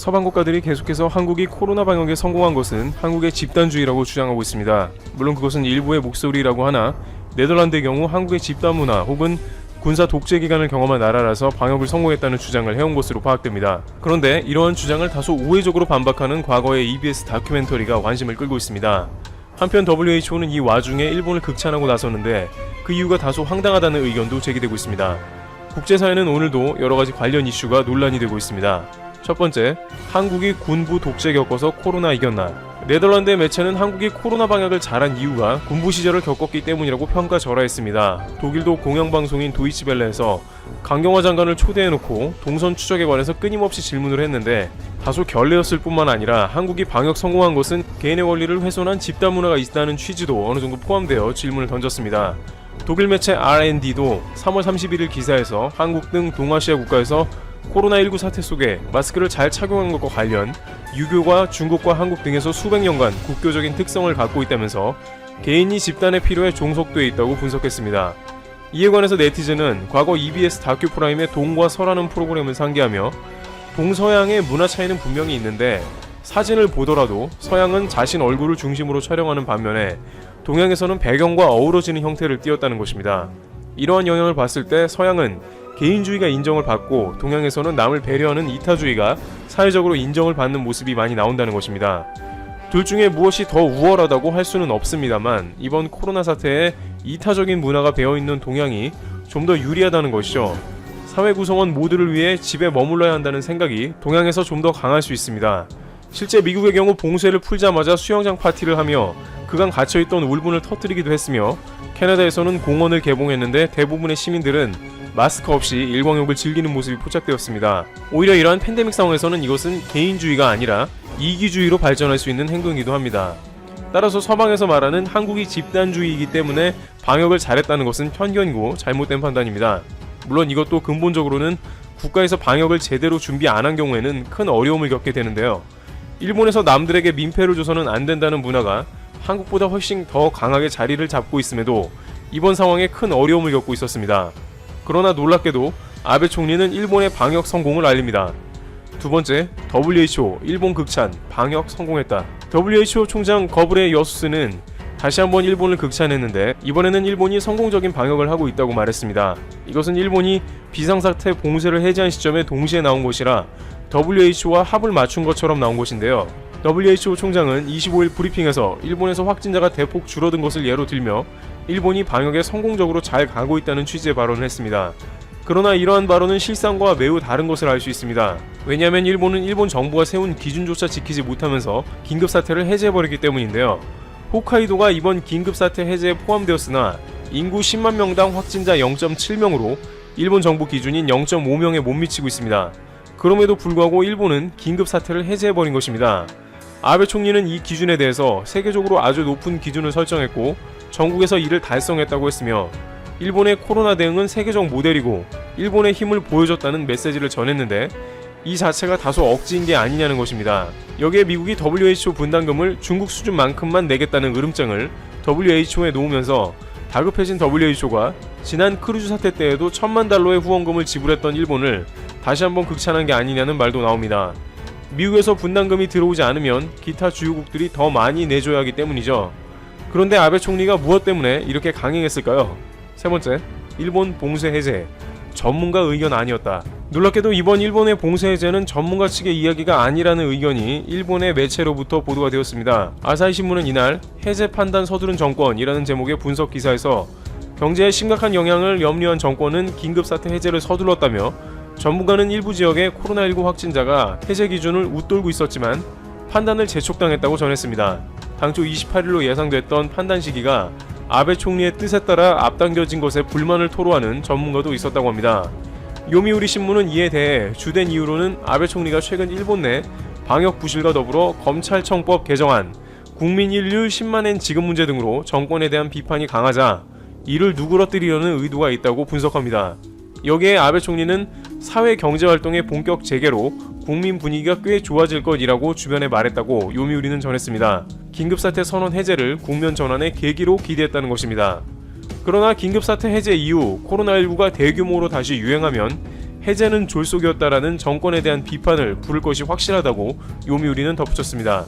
서방 국가들이 계속해서 한국이 코로나 방역에 성공한 것은 한국의 집단주의라고 주장하고 있습니다. 물론 그것은 일부의 목소리라고 하나 네덜란드의 경우 한국의 집단 문화 혹은 군사 독재 기간을 경험한 나라라서 방역을 성공했다는 주장을 해온 것으로 파악됩니다. 그런데 이러한 주장을 다소 우회적으로 반박하는 과거의 EBS 다큐멘터리가 관심을 끌고 있습니다. 한편 WHO는 이 와중에 일본을 극찬하고 나섰는데 그 이유가 다소 황당하다는 의견도 제기되고 있습니다. 국제사회는 오늘도 여러가지 관련 이슈가 논란이 되고 있습니다. 첫 번째, 한국이 군부 독재 겪어서 코로나 이겼나? 네덜란드의 매체는 한국이 코로나 방역을 잘한 이유가 군부 시절을 겪었기 때문이라고 평가절하했습니다. 독일도 공영방송인 도이치벨레에서 강경화 장관을 초대해놓고 동선 추적에 관해서 끊임없이 질문을 했는데 다소 결례였을 뿐만 아니라 한국이 방역 성공한 것은 개인의 권리를 훼손한 집단 문화가 있다는 취지도 어느 정도 포함되어 질문을 던졌습니다. 독일 매체 R&D도 3월 31일 기사에서 한국 등 동아시아 국가에서 코로나19 사태 속에 마스크를 잘 착용한 것과 관련 유교가 중국과 한국 등에서 수백 년간 국교적인 특성을 갖고 있다면서 개인이 집단의 필요에 종속되어 있다고 분석했습니다. 이에 관해서 네티즌은 과거 EBS 다큐 프라임의 동과 서라는 프로그램을 상기하며 동서양의 문화 차이는 분명히 있는데 사진을 보더라도 서양은 자신 얼굴을 중심으로 촬영하는 반면에 동양에서는 배경과 어우러지는 형태를 띄었다는 것입니다. 이러한 영향을 봤을 때 서양은 개인주의가 인정을 받고 동양에서는 남을 배려하는 이타주의가 사회적으로 인정을 받는 모습이 많이 나온다는 것입니다. 둘 중에 무엇이 더 우월하다고 할 수는 없습니다만 이번 코로나 사태에 이타적인 문화가 배어있는 동양이 좀 더 유리하다는 것이죠. 사회 구성원 모두를 위해 집에 머물러야 한다는 생각이 동양에서 좀 더 강할 수 있습니다. 실제 미국의 경우 봉쇄를 풀자마자 수영장 파티를 하며 그간 갇혀있던 울분을 터뜨리기도 했으며 캐나다에서는 공원을 개봉했는데 대부분의 시민들은 마스크 없이 일광욕을 즐기는 모습이 포착되었습니다. 오히려 이러한 팬데믹 상황에서는 이것은 개인주의가 아니라 이기주의로 발전할 수 있는 행동이기도 합니다. 따라서 서방에서 말하는 한국이 집단주의이기 때문에 방역을 잘했다는 것은 편견이고 잘못된 판단입니다. 물론 이것도 근본적으로는 국가에서 방역을 제대로 준비 안 한 경우에는 큰 어려움을 겪게 되는데요. 일본에서 남들에게 민폐를 줘서는 안 된다는 문화가 한국보다 훨씬 더 강하게 자리를 잡고 있음에도 이번 상황에 큰 어려움을 겪고 있었습니다. 그러나 놀랍게도 아베 총리는 일본의 방역 성공을 알립니다. 두 번째, WHO 일본 극찬 방역 성공했다. WHO 총장 거브레 여수스는 다시 한번 일본을 극찬했는데 이번에는 일본이 성공적인 방역을 하고 있다고 말했습니다. 이것은 일본이 비상사태 봉쇄를 해제한 시점에 동시에 나온 것이라 WHO와 합을 맞춘 것처럼 나온 것인데요. WHO 총장은 25일 브리핑에서 일본에서 확진자가 대폭 줄어든 것을 예로 들며 일본이 방역에 성공적으로 잘 가고 있다는 취지의 발언을 했습니다. 그러나 이러한 발언은 실상과 매우 다른 것을 알 수 있습니다. 왜냐하면 일본은 일본 정부가 세운 기준조차 지키지 못하면서 긴급사태를 해제해버리기 때문인데요. 홋카이도가 이번 긴급사태 해제에 포함되었으나 인구 10만 명당 확진자 0.7명으로 일본 정부 기준인 0.5명에 못 미치고 있습니다. 그럼에도 불구하고 일본은 긴급사태를 해제해버린 것입니다. 아베 총리는 이 기준에 대해서 세계적으로 아주 높은 기준을 설정했고 전국에서 이를 달성했다고 했으며 일본의 코로나 대응은 세계적 모델이고 일본의 힘을 보여줬다는 메시지를 전했는데 이 자체가 다소 억지인 게 아니냐는 것입니다. 여기에 미국이 WHO 분담금을 중국 수준만큼만 내겠다는 으름장을 WHO에 놓으면서 다급해진 WHO가 지난 크루즈 사태 때에도 1,000만 달러의 후원금을 지불했던 일본을 다시 한번 극찬한 게 아니냐는 말도 나옵니다. 미국에서 분담금이 들어오지 않으면 기타 주요국들이 더 많이 내줘야 하기 때문이죠. 그런데 아베 총리가 무엇 때문에 이렇게 강행했을까요? 세 번째, 일본 봉쇄 해제. 전문가 의견 아니었다. 놀랍게도 이번 일본의 봉쇄 해제는 전문가 측의 이야기가 아니라는 의견이 일본의 매체로부터 보도가 되었습니다. 아사히 신문은 이날 해제 판단 서두른 정권이라는 제목의 분석 기사에서 경제에 심각한 영향을 염려한 정권은 긴급사태 해제를 서둘렀다며 전문가는 일부 지역의 코로나19 확진자가 해제 기준을 웃돌고 있었지만 판단을 재촉당했다고 전했습니다. 당초 28일로 예상됐던 판단 시기가 아베 총리의 뜻에 따라 앞당겨진 것에 불만을 토로하는 전문가도 있었다고 합니다. 요미우리 신문은 이에 대해 주된 이유로는 아베 총리가 최근 일본 내 방역 부실과 더불어 검찰청법 개정안, 국민 인류 10만엔 지급 문제 등으로 정권에 대한 비판이 강하자 이를 누그러뜨리려는 의도가 있다고 분석합니다. 여기에 아베 총리는 사회 경제 활동의 본격 재개로 국민 분위기가 꽤 좋아질 것이라고 주변에 말했다고 요미우리는 전했습니다. 긴급사태 선언 해제를 국면 전환의 계기로 기대했다는 것입니다. 그러나 긴급사태 해제 이후 코로나19가 대규모로 다시 유행하면 해제는 졸속이었다라는 정권에 대한 비판을 부를 것이 확실하다고 요미우리는 덧붙였습니다.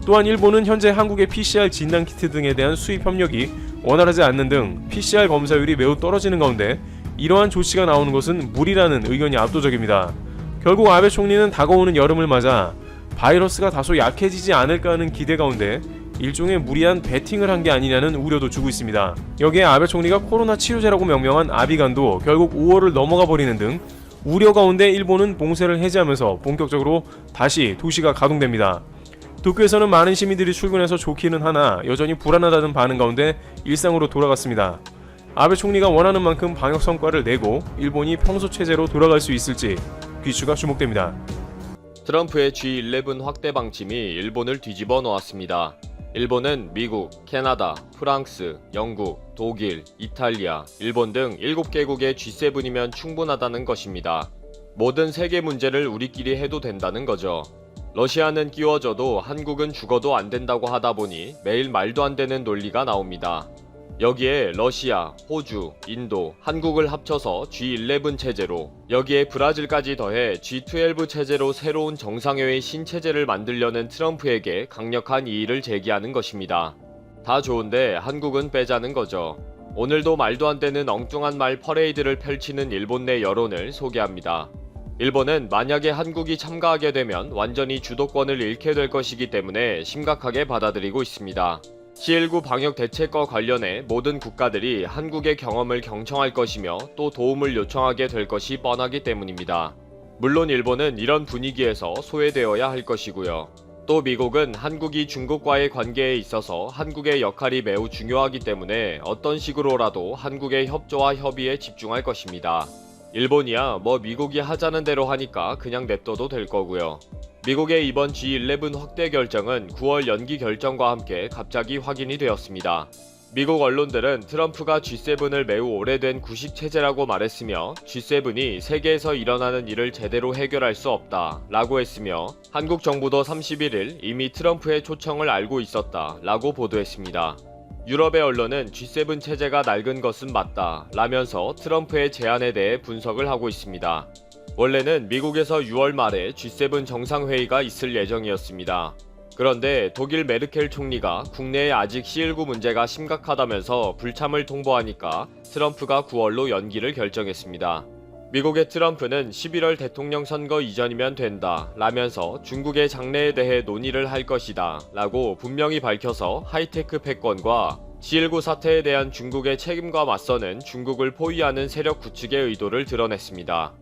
또한 일본은 현재 한국의 PCR 진단키트 등에 대한 수입 협력이 원활하지 않는 등 PCR 검사율이 매우 떨어지는 가운데 이러한 조치가 나오는 것은 무리라는 의견이 압도적입니다. 결국 아베 총리는 다가오는 여름을 맞아 바이러스가 다소 약해지지 않을까 하는 기대 가운데 일종의 무리한 베팅을 한 게 아니냐는 우려도 주고 있습니다. 여기에 아베 총리가 코로나 치료제라고 명명한 아비간도 결국 5월을 넘어가 버리는 등 우려 가운데 일본은 봉쇄를 해제하면서 본격적으로 다시 도시가 가동됩니다. 도쿄에서는 많은 시민들이 출근해서 좋기는 하나 여전히 불안하다는 반응 가운데 일상으로 돌아갔습니다. 아베 총리가 원하는 만큼 방역 성과를 내고 일본이 평소 체제로 돌아갈 수 있을지 귀추가 주목됩니다. 트럼프의 G11 확대 방침이 일본을 뒤집어 놓았습니다. 일본은 미국, 캐나다, 프랑스, 영국, 독일, 이탈리아, 일본 등 7개국의 G7이면 충분하다는 것입니다. 모든 세계 문제를 우리끼리 해도 된다는 거죠. 러시아는 끼워져도 한국은 죽어도 안 된다고 하다 보니 매일 말도 안 되는 논리가 나옵니다. 여기에 러시아, 호주, 인도, 한국을 합쳐서 G11 체제로, 여기에 브라질까지 더해 G12 체제로 새로운 정상회의 신체제를 만들려는 트럼프에게 강력한 이의를 제기하는 것입니다. 다 좋은데 한국은 빼자는 거죠. 오늘도 말도 안 되는 엉뚱한 말 퍼레이드를 펼치는 일본 내 여론을 소개합니다. 일본은 만약에 한국이 참가하게 되면 완전히 주도권을 잃게 될 것이기 때문에 심각하게 받아들이고 있습니다. C19 방역 대책과 관련해 모든 국가들이 한국의 경험을 경청할 것이며 또 도움을 요청하게 될 것이 뻔하기 때문입니다. 물론 일본은 이런 분위기에서 소외되어야 할 것이고요. 또 미국은 한국이 중국과의 관계에 있어서 한국의 역할이 매우 중요하기 때문에 어떤 식으로라도 한국의 협조와 협의에 집중할 것입니다. 일본이야 뭐 미국이 하자는 대로 하니까 그냥 냅둬도 될 거고요. 미국의 이번 G11 확대 결정은 9월 연기 결정과 함께 갑자기 확인이 되었습니다. 미국 언론들은 트럼프가 G7을 매우 오래된 구식 체제라고 말했으며 G7이 세계에서 일어나는 일을 제대로 해결할 수 없다 라고 했으며 한국 정부도 31일 이미 트럼프의 초청을 알고 있었다 라고 보도했습니다. 유럽의 언론은 G7 체제가 낡은 것은 맞다 라면서 트럼프의 제안에 대해 분석을 하고 있습니다. 원래는 미국에서 6월 말에 G7 정상회의가 있을 예정이었습니다. 그런데 독일 메르켈 총리가 국내에 아직 C19 문제가 심각하다면서 불참을 통보하니까 트럼프가 9월로 연기를 결정했습니다. 미국의 트럼프는 11월 대통령 선거 이전이면 된다 라면서 중국의 장래에 대해 논의를 할 것이다 라고 분명히 밝혀서 하이테크 패권과 C19 사태에 대한 중국의 책임과 맞서는 중국을 포위하는 세력 구축의 의도를 드러냈습니다.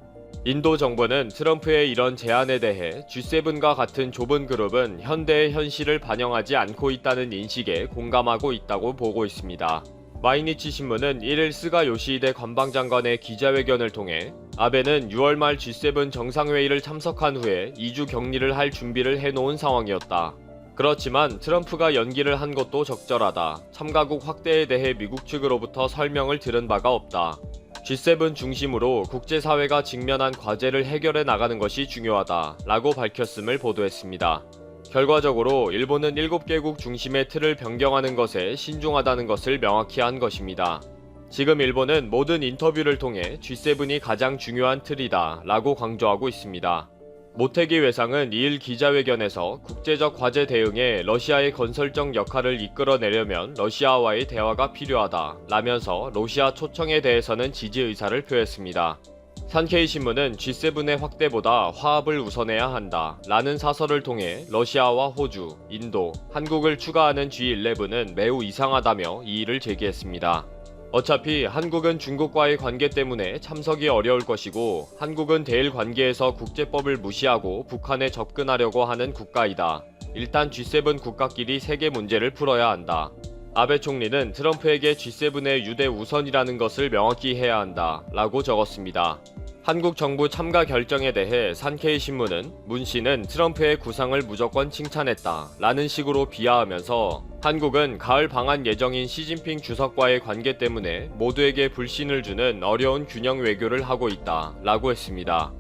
인도 정부는 트럼프의 이런 제안에 대해 G7과 같은 좁은 그룹은 현대의 현실을 반영하지 않고 있다는 인식에 공감하고 있다고 보고 있습니다. 마이니치 신문은 1일 스가 요시히데 관방장관의 기자회견을 통해 아베는 6월 말 G7 정상회의를 참석한 후에 2주 격리를 할 준비를 해놓은 상황이었다. 그렇지만 트럼프가 연기를 한 것도 적절하다. 참가국 확대에 대해 미국 측으로부터 설명을 들은 바가 없다. G7 중심으로 국제사회가 직면한 과제를 해결해 나가는 것이 중요하다 라고 밝혔음을 보도했습니다. 결과적으로 일본은 7개국 중심의 틀을 변경하는 것에 신중하다는 것을 명확히 한 것입니다. 지금 일본은 모든 인터뷰를 통해 G7이 가장 중요한 틀이다 라고 강조하고 있습니다. 모태기 외상은 2일 기자회견에서 국제적 과제 대응에 러시아의 건설적 역할을 이끌어내려면 러시아와의 대화가 필요하다 라면서 러시아 초청에 대해서는 지지 의사를 표했습니다. 산케이 신문은 G7의 확대보다 화합을 우선해야 한다 라는 사설을 통해 러시아와 호주, 인도, 한국을 추가하는 G11은 매우 이상하다며 이의를 제기했습니다. 어차피 한국은 중국과의 관계 때문에 참석이 어려울 것이고 한국은 대일 관계에서 국제법을 무시하고 북한에 접근하려고 하는 국가이다. 일단 G7 국가끼리 세계 문제를 풀어야 한다. 아베 총리는 트럼프에게 G7의 유대 우선이라는 것을 명확히 해야 한다 라고 적었습니다. 한국 정부 참가 결정에 대해 산케이 신문은 문 씨는 트럼프의 구상을 무조건 칭찬했다 라는 식으로 비하하면서 한국은 가을 방한 예정인 시진핑 주석과의 관계 때문에 모두에게 불신을 주는 어려운 균형 외교를 하고 있다 라고 했습니다.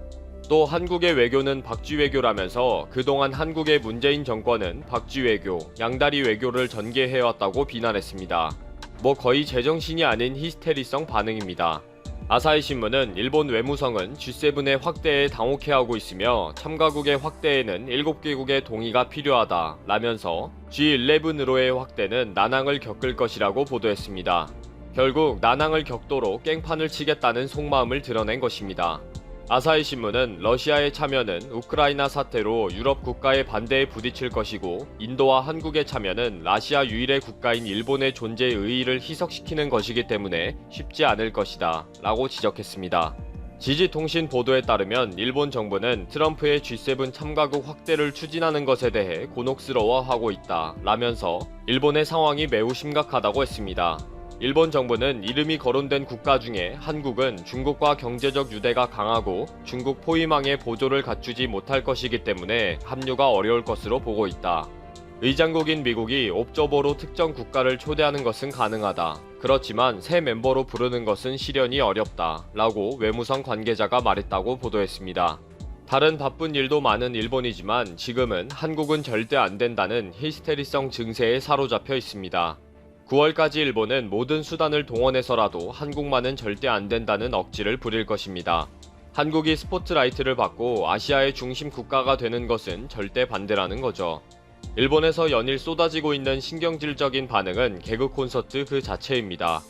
또 한국의 외교는 박쥐 외교라면서 그동안 한국의 문재인 정권은 박쥐 외교, 양다리 외교를 전개해왔다고 비난했습니다. 뭐 거의 제정신이 아닌 히스테리성 반응입니다. 아사히 신문은 일본 외무성은 G7의 확대에 당혹해하고 있으며 참가국의 확대에는 7개국의 동의가 필요하다 라면서 G11으로의 확대는 난항을 겪을 것이라고 보도했습니다. 결국 난항을 겪도록 깽판을 치겠다는 속마음을 드러낸 것입니다. 아사히 신문은 러시아의 참여는 우크라이나 사태로 유럽 국가의 반대에 부딪힐 것이고 인도와 한국의 참여는 아시아 유일의 국가인 일본의 존재 의의를 희석시키는 것이기 때문에 쉽지 않을 것이다 라고 지적했습니다. 지지통신 보도에 따르면 일본 정부는 트럼프의 G7 참가국 확대를 추진하는 것에 대해 곤혹스러워하고 있다 라면서 일본의 상황이 매우 심각하다고 했습니다. 일본 정부는 이름이 거론된 국가 중에 한국은 중국과 경제적 유대가 강하고 중국 포위망의 보조를 갖추지 못할 것이기 때문에 합류가 어려울 것으로 보고 있다. 의장국인 미국이 옵저버로 특정 국가를 초대하는 것은 가능하다. 그렇지만 새 멤버로 부르는 것은 실현이 어렵다. 라고 외무성 관계자가 말했다고 보도했습니다. 다른 바쁜 일도 많은 일본이지만 지금은 한국은 절대 안 된다는 히스테리성 증세에 사로잡혀 있습니다. 9월까지 일본은 모든 수단을 동원해서라도 한국만은 절대 안 된다는 억지를 부릴 것입니다. 한국이 스포트라이트를 받고 아시아의 중심 국가가 되는 것은 절대 반대라는 거죠. 일본에서 연일 쏟아지고 있는 신경질적인 반응은 개그 콘서트 그 자체입니다.